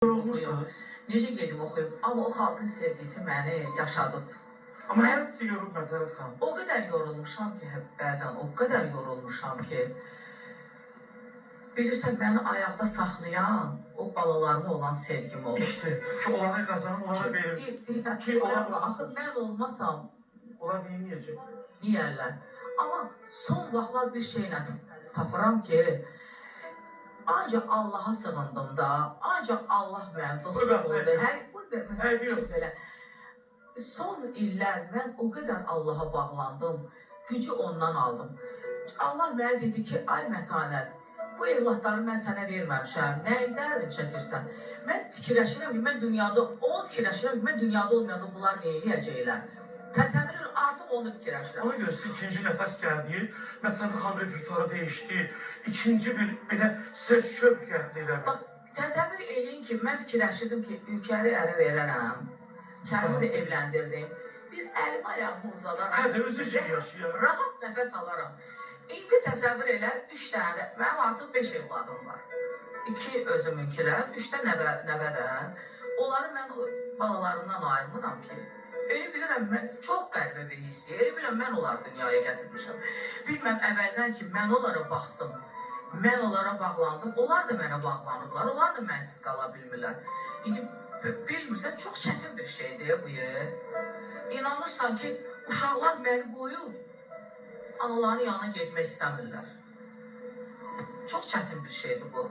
Yorulmuşsunuz. Necə gedim oxuyub, amma o xalqın sevgisi məni yaşadıb. Amma hər sizi yorub Məzərət xanım. O qədər yorulmuşam ki, bəzən o qədər yorulmuşam ki, bilirsən, məni ayaqda saxlayan o balalarıma olan sevgim olur. İşte, ki olanı qazanım, onlara verir. Ki olanı axı mən olmasam, onlar neyəcək? niyərlər. Amma son vaxtlar bir şeylə tapıram ki, ancaq Allaha sığındım da, ancaq Allah mənim dostum oldu. Bu da belə. Son illər mən o qədər Allaha bağlandım, gücü ondan aldım. Allah mənə dedi ki, ay Mətanət, bu evlatları mən sənə verməmişəm, nəyin dərdin çəkirsən? Mən fikirləşirəm ki, mən dünyada olmayanda bunlar neyəcəklər? Təsəvvür edin, artıq onu fikirləşirəm. Ona görə siz ikinci nəfəs gəldi, Mətanət xanım repertuarı dəyişdi, ikinci bir belə sizə şövq gəldi eləmir. Bax, təsəvvür edin ki, mən fikirləşirdim ki, Ülkəri ərə verərəm, Kərimi də evləndirdim, bir əlimi ayağımı uzadaram, Hə də özü üçün yaşayır. rahat nəfəs alaram. İndi təsəvvür elə, 3 dənə, mənim artıq 5 evladım var. 2 özümünkilər, 3 də nəvə də. Onları mən balalarımdan ayrılmıram ki. Elə bilirəm, mən çox qəribə bir hissli, elə bilirəm, mən onları dünyaya gətirmişəm. Bilməm, əvvəldən ki, mən onlara baxdım, mən onlara bağlandım, onlar da mənə bağlanıblar, onlar da mənsiz qala bilmirlər. İndi bilmirsən, çox çətin bir şeydir bu yer. İnanırsan ki, uşaqlar məni qoyub, anaların yanına getmək istəmirlər. Çox çətin bir şeydir bu.